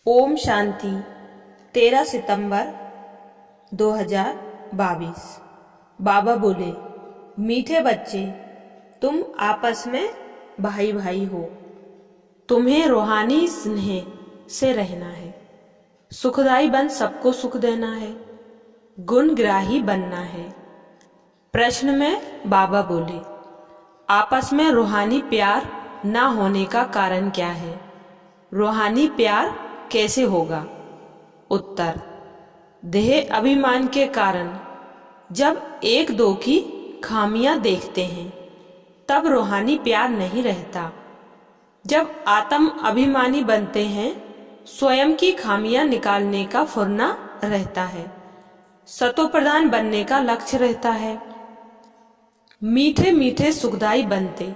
ओम शांति। 13 सितंबर 2022। बाबा बोले, मीठे बच्चे, तुम आपस में भाई भाई हो। तुम्हें रूहानी स्नेह से रहना है, सुखदाई बन सबको सुख देना है, गुणग्राही बनना है। प्रश्न में बाबा बोले, आपस में रूहानी प्यार ना होने का कारण क्या है? रूहानी प्यार कैसे होगा? उत्तर, देह अभिमान के कारण। जब एक दो की खामियां देखते हैं तब रूहानी प्यार नहीं रहता। जब आत्म अभिमानी बनते हैं स्वयं की खामियां निकालने का फुरना रहता है, सतो प्रधान बनने का लक्ष्य रहता है। मीठे मीठे सुखदाई बनते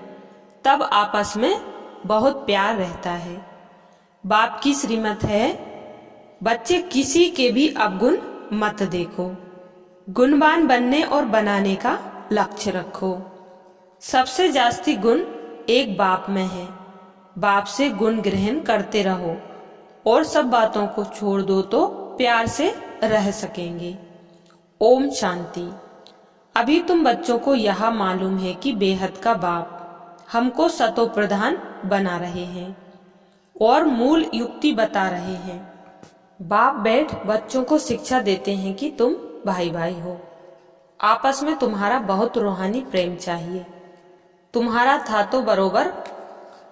तब आपस में बहुत प्यार रहता है। बाप की श्रीमत है, बच्चे किसी के भी अवगुण मत देखो, गुणवान बनने और बनाने का लक्ष्य रखो। सबसे जास्ती गुण एक बाप में है। बाप से गुण ग्रहण करते रहो और सब बातों को छोड़ दो तो प्यार से रह सकेंगे। ओम शांति। अभी तुम बच्चों को यह मालूम है कि बेहद का बाप हमको सतो प्रधान बना रहे हैं और मूल युक्ति बता रहे हैं। बाप बैठ बच्चों को शिक्षा देते हैं कि तुम भाई भाई हो, आपस में तुम्हारा बहुत रूहानी प्रेम चाहिए। तुम्हारा था तो बरोबर,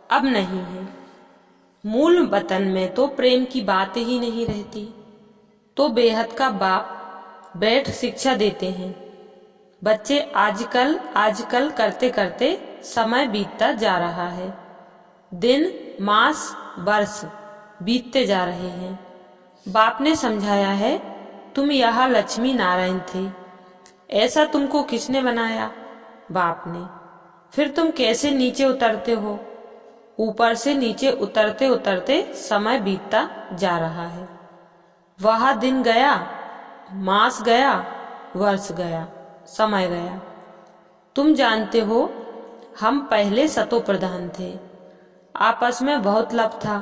अब नहीं है। मूल वतन में तो प्रेम की बात ही नहीं रहती। तो बेहद का बाप बैठ शिक्षा देते हैं। बच्चे आजकल करते करते समय बीतता जा रहा है। दिन मास वर्ष बीतते जा रहे हैं। बाप ने समझाया है, तुम यहाँ लक्ष्मी नारायण थे। ऐसा तुमको किसने बनाया? बाप ने। फिर तुम कैसे नीचे उतरते हो? ऊपर से नीचे उतरते उतरते समय बीतता जा रहा है। वह दिन गया, मास गया, वर्ष गया, समय गया। तुम जानते हो, हम पहले सतो प्रधान थे। आपस में बहुत लब था।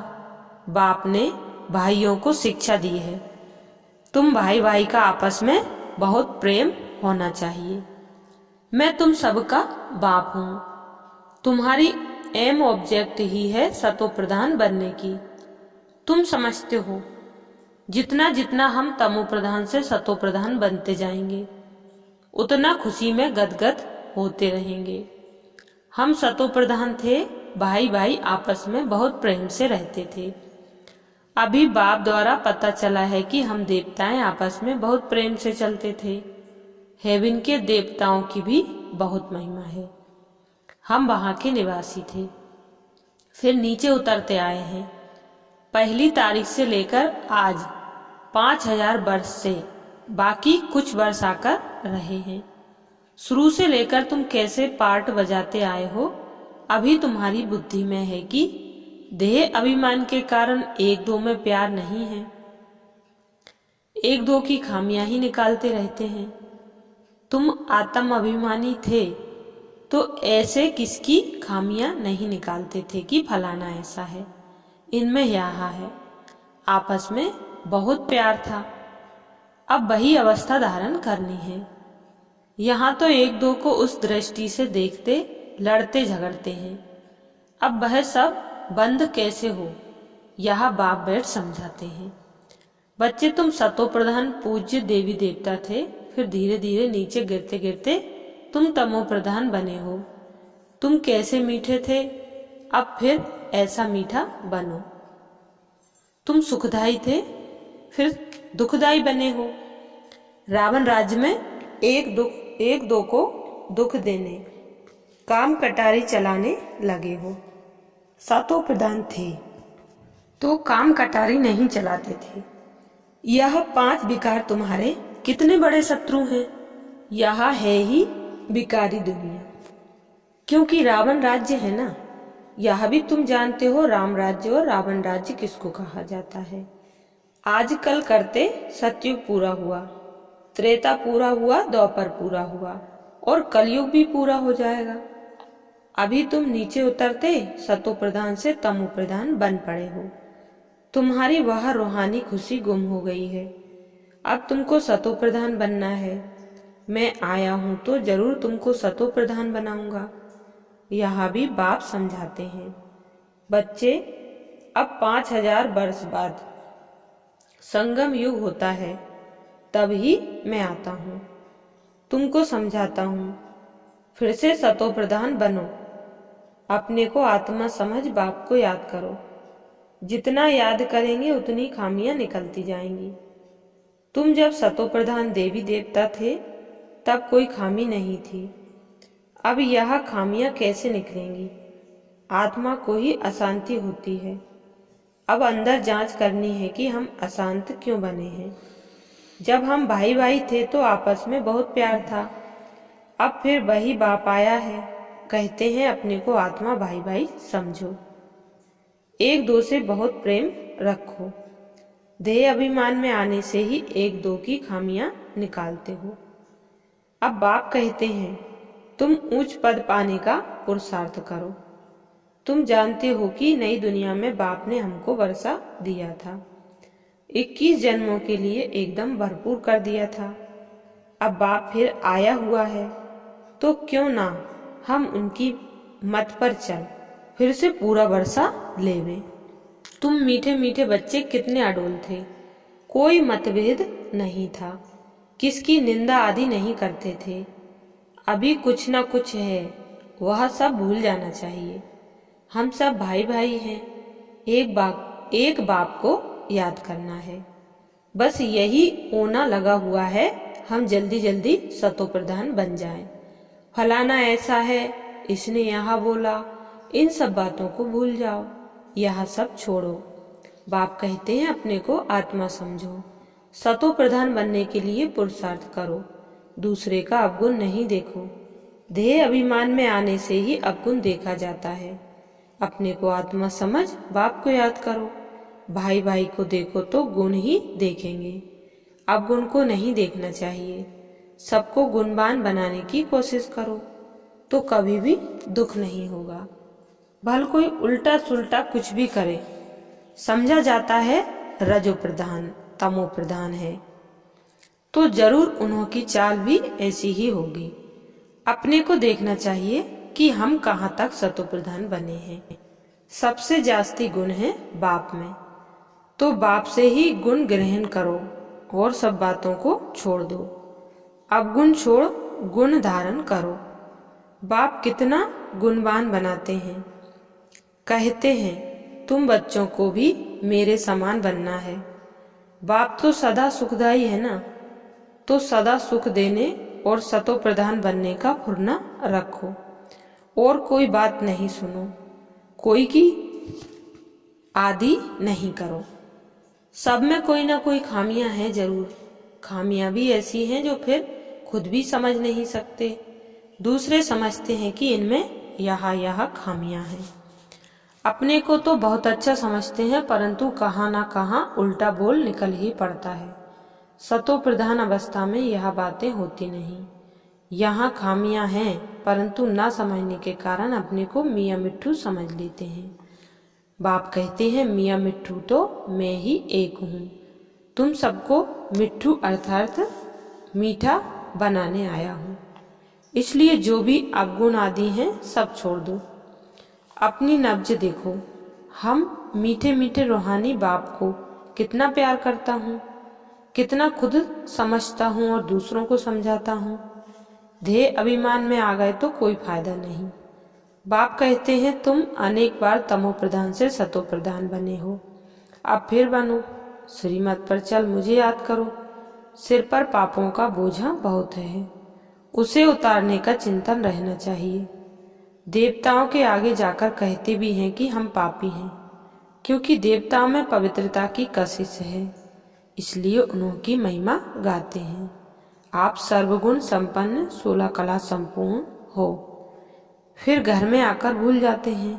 बाप ने भाइयों को शिक्षा दी है, तुम भाई भाई का आपस में बहुत प्रेम होना चाहिए। मैं तुम सबका बाप हूँ। तुम्हारी एम ऑब्जेक्ट ही है सतो प्रधान बनने की। तुम समझते हो, जितना जितना हम तमो प्रधान से सतो प्रधान बनते जाएंगे उतना खुशी में गदगद होते रहेंगे। हम सतो प्रधान थे, भाई भाई आपस में बहुत प्रेम से रहते थे। अभी बाप द्वारा पता चला है कि हम देवताएं आपस में बहुत प्रेम से चलते थे। हेवन के देवताओं की भी बहुत महिमा है। हम वहां के निवासी थे, फिर नीचे उतरते आए हैं। पहली तारीख से लेकर आज 5000 वर्ष से बाकी कुछ वर्ष आकर रहे हैं। शुरू से लेकर तुम कैसे पार्ट बजाते आए हो, अभी तुम्हारी बुद्धि में है कि देह अभिमान के कारण एक दो में प्यार नहीं है। एक दो की खामियां ही निकालते रहते हैं। तुम आत्म अभिमानी थे तो ऐसे किसकी खामियां नहीं निकालते थे कि फलाना ऐसा है, इनमें यहाँ है। आपस में बहुत प्यार था। अब वही अवस्था धारण करनी है। यहाँ तो एक दो को उस दृष्टि से देखते लड़ते झगड़ते हैं। अब वह सब बंद कैसे हो, यह बाप बैठ समझाते हैं। बच्चे, तुम सतो प्रधान पूज्य देवी देवता थे, फिर धीरे धीरे नीचे गिरते गिरते तुम तमो प्रधान बने हो। तुम कैसे मीठे थे, अब फिर ऐसा मीठा बनो। तुम सुखदाई थे, फिर दुखदाई बने हो। रावण राज्य में एक दो को दुख देने, काम कटारी चलाने लगे हो। सतो प्रधान थे तो काम कटारी नहीं चलाते थे। यह 5 विकार तुम्हारे कितने बड़े शत्रु हैं। यह है ही विकारी दुनिया, क्योंकि रावण राज्य है ना। यह भी तुम जानते हो, राम राज्य और रावण राज्य किसको कहा जाता है। आजकल करते सतयुग पूरा हुआ, त्रेता पूरा हुआ, द्वापर पूरा हुआ और कलयुग भी पूरा हो जाएगा। अभी तुम नीचे उतरते सतो प्रधान से तमो प्रधान बन पड़े हो। तुम्हारी वह रूहानी खुशी गुम हो गई है। अब तुमको सतो प्रधान बनना है। मैं आया हूं तो जरूर तुमको सतो प्रधान बनाऊंगा। यहाँ भी बाप समझाते हैं, बच्चे अब 5000 वर्ष बाद संगम युग होता है, तब ही मैं आता हूँ, तुमको समझाता हूँ, फिर से सतो प्रधान बनो। अपने को आत्मा समझ बाप को याद करो। जितना याद करेंगे उतनी खामियां निकलती जाएंगी। तुम जब सतो प्रधान देवी देवता थे तब कोई खामी नहीं थी। अब यह खामियां कैसे निकलेंगी? आत्मा को ही अशांति होती है। अब अंदर जांच करनी है कि हम अशांत क्यों बने हैं। जब हम भाई भाई थे तो आपस में बहुत प्यार था। अब फिर वही बाप आया है, कहते हैं अपने को आत्मा भाई भाई समझो, एक दो से बहुत प्रेम रखो। देह अभिमान में आने से ही एक दो की खामियां निकालते हो। अब बाप कहते हैं तुम ऊंच पद पाने का पुरुषार्थ करो। तुम जानते हो कि नई दुनिया में बाप ने हमको वर्षा दिया था, 21 जन्मों के लिए एकदम भरपूर कर दिया था। अब बाप फिर आया हुआ है तो क्यों ना हम उनकी मत पर चल फिर से पूरा वर्षा लेवे। तुम मीठे मीठे बच्चे कितने अडोल थे, कोई मतभेद नहीं था, किसकी निंदा आदि नहीं करते थे। अभी कुछ ना कुछ है, वह सब भूल जाना चाहिए। हम सब भाई भाई हैं, एक बाप को याद करना है। बस यही ओना लगा हुआ है, हम जल्दी जल्दी सतो प्रधान बन जाएं। फलाना ऐसा है, इसने यहाँ बोला, इन सब बातों को भूल जाओ, यह सब छोड़ो। बाप कहते हैं अपने को आत्मा समझो, सतो प्रधान बनने के लिए पुरुषार्थ करो, दूसरे का अवगुण नहीं देखो। देह अभिमान में आने से ही अवगुण देखा जाता है। अपने को आत्मा समझ बाप को याद करो। भाई भाई को देखो तो गुण ही देखेंगे, अवगुण को नहीं देखना चाहिए। सबको गुणवान बनाने की कोशिश करो तो कभी भी दुख नहीं होगा। भल कोई उल्टा सुल्टा कुछ भी करे, समझा जाता है रजो प्रधान तमो प्रधान है, तो जरूर उन्हों की चाल भी ऐसी ही होगी। अपने को देखना चाहिए कि हम कहाँ तक सतो प्रधान बने हैं। सबसे जास्ती गुण है बाप में, तो बाप से ही गुण ग्रहण करो और सब बातों को छोड़ दो। अब गुण छोड़ गुण धारण करो। बाप कितना गुणवान बनाते हैं। कहते हैं तुम बच्चों को भी मेरे समान बनना है। बाप तो सदा सुखदाई है ना, तो सदा सुख देने और सतो प्रधान बनने का फुर्ना रखो और कोई बात नहीं सुनो, कोई की आदि नहीं करो। सब में कोई ना कोई खामियां हैं जरूर। खामियां भी ऐसी हैं जो फिर खुद भी समझ नहीं सकते, दूसरे समझते हैं कि इनमें यह खामियां हैं। अपने को तो बहुत अच्छा समझते हैं, परंतु कहाँ ना कहाँ उल्टा बोल निकल ही पड़ता है। सतो प्रधान अवस्था में यह बातें होती नहीं। यहाँ खामियां हैं, परंतु ना समझने के कारण अपने को मियाँ मिट्ठू समझ लेते हैं। बाप कहते हैं मियाँ मिट्ठू तो मैं ही एक हूँ। तुम सबको मिट्ठू अर्थात मीठा बनाने आया हूँ। इसलिए जो भी अवगुण आदि हैं सब छोड़ दो। अपनी नब्ज देखो। हम मीठे मीठे रूहानी बाप को कितना प्यार करता हूँ, कितना खुद समझता हूँ और दूसरों को समझाता हूँ। देह अभिमान में आ गए तो कोई फायदा नहीं। बाप कहते हैं तुम अनेक बार तमो प्रधान से सतो प्रधान बने हो, अब फिर बनो। श्रीमत पर चल मुझे याद करो। सिर पर पापों का बोझा बहुत है, उसे उतारने का चिंतन रहना चाहिए। देवताओं के आगे जाकर कहते भी हैं कि हम पापी हैं, क्योंकि देवताओं में पवित्रता की कशिश है, इसलिए उनकी महिमा गाते हैं। आप सर्वगुण संपन्न 16 कला संपूर्ण हो, फिर घर में आकर भूल जाते हैं।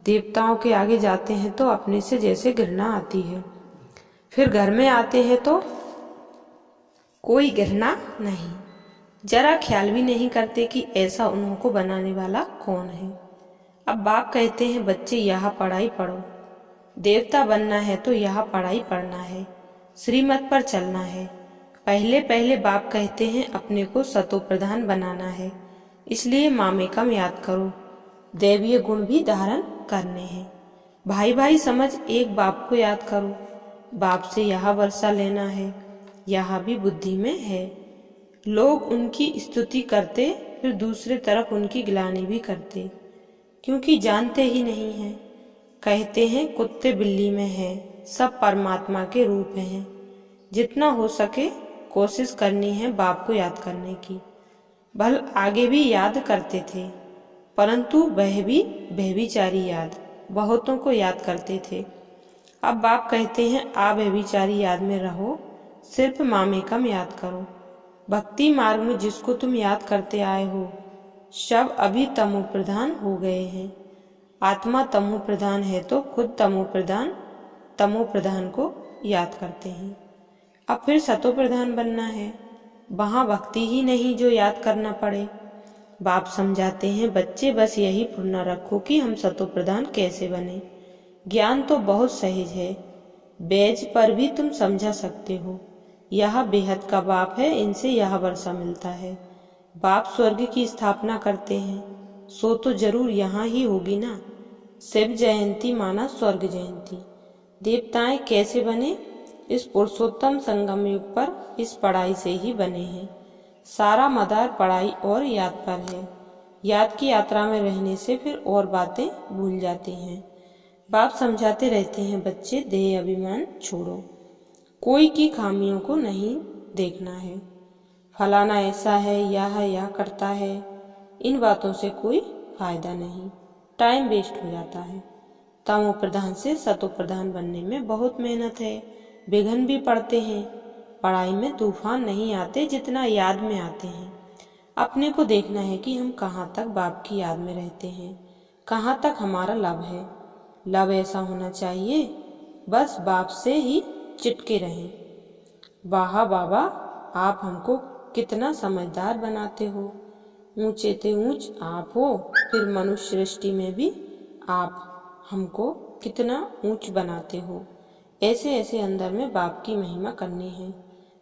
देवताओं के आगे जाते हैं तो अपने से जैसे घृणा आती है, फिर घर में आते हैं तो कोई घृणा नहीं, जरा ख्याल भी नहीं करते कि ऐसा उन्हों को बनाने वाला कौन है। अब बाप कहते हैं बच्चे यहाँ पढ़ाई पढ़ो, देवता बनना है तो यहाँ पढ़ाई पढ़ना है, श्रीमत पर चलना है। पहले पहले बाप कहते हैं अपने को सतो प्रधान बनाना है, इसलिए मामेकम याद करो, दैवीय गुण भी धारण करने हैं। भाई भाई समझ एक बाप को याद करो, बाप से यह वर्षा लेना है, यह भी बुद्धि में है। लोग उनकी स्तुति करते फिर दूसरे तरफ उनकी गिलानी भी करते, क्योंकि जानते ही नहीं हैं। कहते हैं कुत्ते बिल्ली में है, सब परमात्मा के रूप हैं। जितना हो सके कोशिश करनी है बाप को याद करने की। भल आगे भी याद करते थे, परंतु वह भी व्यभिचारी याद बहुतों को याद करते थे। अब बाप कहते हैं आप व्यभिचारी याद में रहो, सिर्फ मामेकम याद करो। भक्ति मार्ग में जिसको तुम याद करते आए हो सब अभी तमो प्रधान हो गए हैं। आत्मा तमो प्रधान है तो खुद तमो प्रधान को याद करते हैं। अब फिर सतो प्रधान बनना है, वहाँ भक्ति ही नहीं जो याद करना पड़े। बाप समझाते हैं बच्चे बस यही पूर्ण रखो कि हम सतो प्रधान कैसे बने। ज्ञान तो बहुत सहज है, बेज पर भी तुम समझा सकते हो। यह बेहद का बाप है, इनसे यह वर्षा मिलता है। बाप स्वर्ग की स्थापना करते हैं, सो तो जरूर यहाँ ही होगी ना। शिव जयंती माना स्वर्ग जयंती। देवताएं कैसे बने, इस पुरुषोत्तम संगम युग पर इस पढ़ाई से ही बने हैं। सारा मदार पढ़ाई और याद पर है। याद की यात्रा में रहने से फिर और बातें भूल जाती हैं। बाप समझाते रहते हैं बच्चे देह अभिमान छोड़ो, कोई की खामियों को नहीं देखना है। फलाना ऐसा है, यह करता है, इन बातों से कोई फायदा नहीं, टाइम वेस्ट हो जाता है। तमो प्रधान से सतो प्रधान बनने में बहुत मेहनत है, विघ्न भी पड़ते हैं। पढ़ाई में तूफान नहीं आते जितना याद में आते हैं। अपने को देखना है कि हम कहाँ तक बाप की याद में रहते हैं, कहाँ तक हमारा लव है। लव ऐसा होना चाहिए बस बाप से ही चिटके रहें। वाह बाबा, आप हमको कितना समझदार बनाते हो। ऊंचे ते ऊंच आप हो, फिर मनुष्य सृष्टि में भी आप हमको कितना ऊंच बनाते हो। ऐसे ऐसे अंदर में बाप की महिमा करनी है।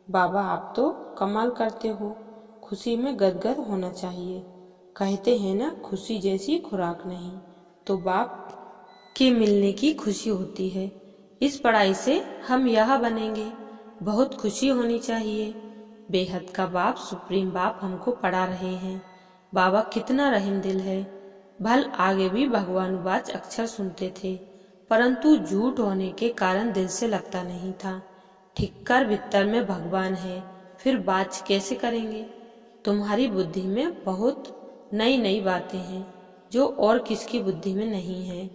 बाबा आप तो कमाल करते हो, खुशी में गदगद होना चाहिए। कहते हैं ना खुशी जैसी खुराक नहीं, तो बाप के मिलने की खुशी होती है। इस पढ़ाई से हम यह बनेंगे, बहुत खुशी होनी चाहिए। बेहद का बाप सुप्रीम बाप हमको पढ़ा रहे हैं। बाबा कितना रहीम दिल है। भल आगे भी भगवानुवाच अक्षर सुनते थे, परंतु झूठ होने के कारण दिल से लगता नहीं था। ठिक्कर भीतर में भगवान है, फिर बात कैसे करेंगे। तुम्हारी बुद्धि में बहुत नई नई बातें हैं जो और किसकी बुद्धि में नहीं है।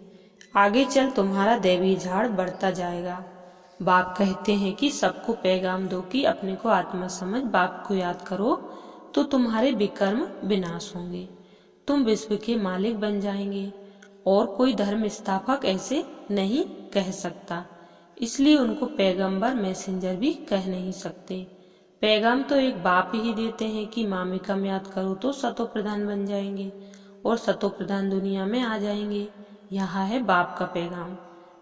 आगे चल तुम्हारा दैवी झाड़ बढ़ता जाएगा। बाप कहते हैं कि सबको पैगाम दो कि अपने को आत्मा समझ बाप को याद करो तो तुम्हारे विकर्म विनाश होंगे, तुम विश्व के मालिक बन जाएंगे और कोई धर्म स्थापक ऐसे नहीं कह सकता। इसलिए उनको पैगंबर मैसेंजर भी कह नहीं सकते। पैगाम तो एक बाप ही देते हैं कि मामेकम याद करो तो सतो प्रधान बन जाएंगे और सतो प्रधान दुनिया में आ जाएंगे। यहाँ है बाप का पैगाम।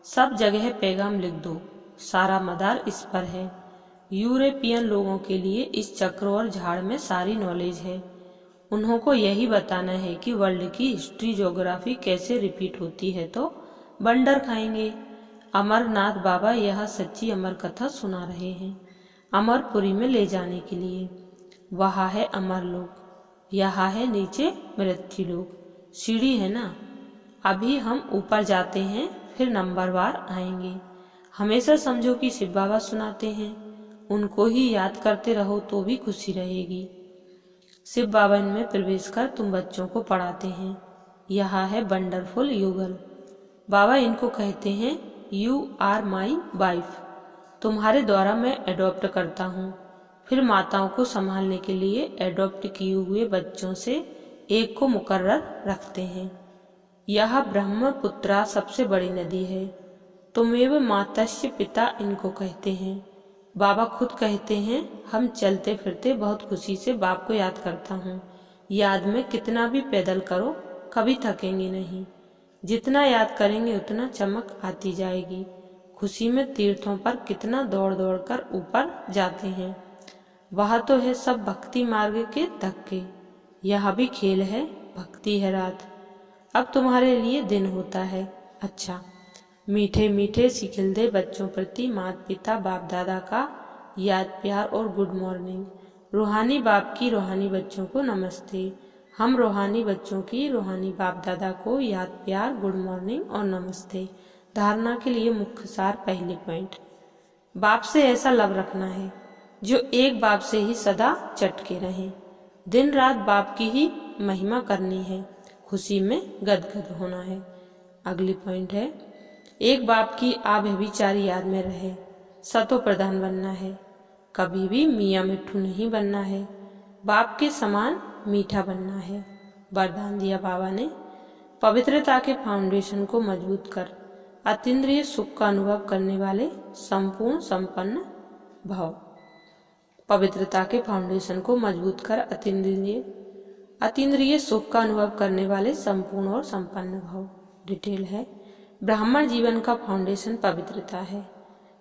सब जगह पैगाम लिख दो, सारा मदार इस पर है। यूरोपियन लोगों के लिए इस चक्र और झाड़ में सारी नॉलेज है। उन्हों को यही बताना है कि वर्ल्ड की हिस्ट्री ज्योग्राफी कैसे रिपीट होती है, तो बंडर खाएंगे। अमरनाथ बाबा यह सच्ची अमर कथा सुना रहे हैं अमरपुरी में ले जाने के लिए। वहाँ है अमर लोग, यहाँ है नीचे मृत्यु लोग। सीढ़ी है ना, अभी हम ऊपर जाते हैं फिर नंबरवार आएंगे। हमेशा समझो कि शिव बाबा सुनाते हैं, उनको ही याद करते रहो तो भी खुशी रहेगी। शिव बाबा इनमें प्रवेश कर तुम बच्चों को पढ़ाते हैं। यहाँ है वंडरफुल युगल। बाबा इनको कहते हैं यू आर माई वाइफ, तुम्हारे द्वारा मैं एडॉप्ट करता हूँ। फिर माताओं को संभालने के लिए एडॉप्ट किए हुए बच्चों से एक को मुकर्रर रखते हैं। यह ब्रह्मपुत्रा सबसे बड़ी नदी है। तुमेव मातस्य पिता इनको कहते हैं। बाबा खुद कहते हैं हम चलते फिरते बहुत खुशी से बाप को याद करता हूँ। याद में कितना भी पैदल करो कभी थकेंगे नहीं। जितना याद करेंगे उतना चमक आती जाएगी। खुशी में तीर्थों पर कितना दौड़ दौड़ कर ऊपर जाते हैं। वह तो है सब भक्ति मार्ग के धक्के, यह भी खेल है, भक्ति है रात। अब तुम्हारे लिए दिन होता है अच्छा। मीठे मीठे सिखिलदे बच्चों प्रति माता पिता बाप दादा का याद प्यार और गुड मॉर्निंग। रूहानी बाप की रूहानी बच्चों को नमस्ते। हम रूहानी बच्चों की रूहानी बाप दादा को याद प्यार गुड मॉर्निंग और नमस्ते। धारणा के लिए मुख्य सार पहले पॉइंट, बाप से ऐसा लव रखना है जो एक बाप से ही सदा चटके रहे। दिन रात बाप की ही महिमा करनी है, खुशी में गदगद होना है। अगली पॉइंट है, एक बाप की आभ्यभिचारी याद में रहे, सतो प्रधान बनना है, कभी भी मियाँ मिट्ठू नहीं बनना है, बाप के समान मीठा बनना है। वरदान दिया बाबा ने, पवित्रता के फाउंडेशन को मजबूत कर अतीन्द्रिय सुख का अनुभव करने वाले संपूर्ण संपन्न भाव। पवित्रता के फाउंडेशन को मजबूत कर अतीन्द्रिय सुख का अनुभव करने वाले संपूर्ण और संपन्न भाव। डिटेल है, ब्राह्मण जीवन का फाउंडेशन पवित्रता है।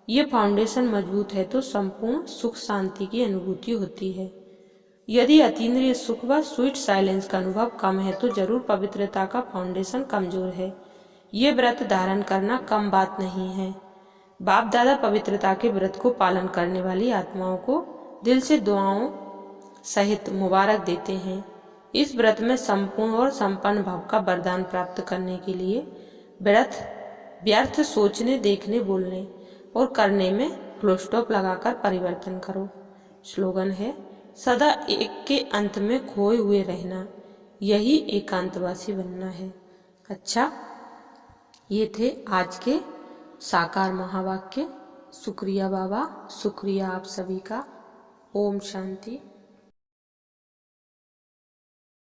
ये फाउंडेशन मजबूत है तो संपूर्ण सुख शांति की अनुभूति होती है। यदि अतीन्द्रिय सुख व स्वीट साइलेंस का अनुभव कम है तो जरूर पवित्रता का फाउंडेशन कमजोर है। ये व्रत धारण करना कम बात नहीं है। बाप दादा पवित्रता के व्रत को पालन करने वाली आत्माओं को दिल से दुआओं सहित मुबारक देते हैं। इस व्रत में संपूर्ण और संपन्न भाव का वरदान प्राप्त करने के लिए व्यर्थ सोचने, देखने, बोलने और करने में फुल स्टॉप लगाकर परिवर्तन करो। स्लोगन है, सदा एक के अंत में खोए हुए रहना, यही एकांतवासी बनना है। अच्छा, ये थे आज के साकार महावाक्य। शुक्रिया बाबा, शुक्रिया आप सभी का। ओम शांति।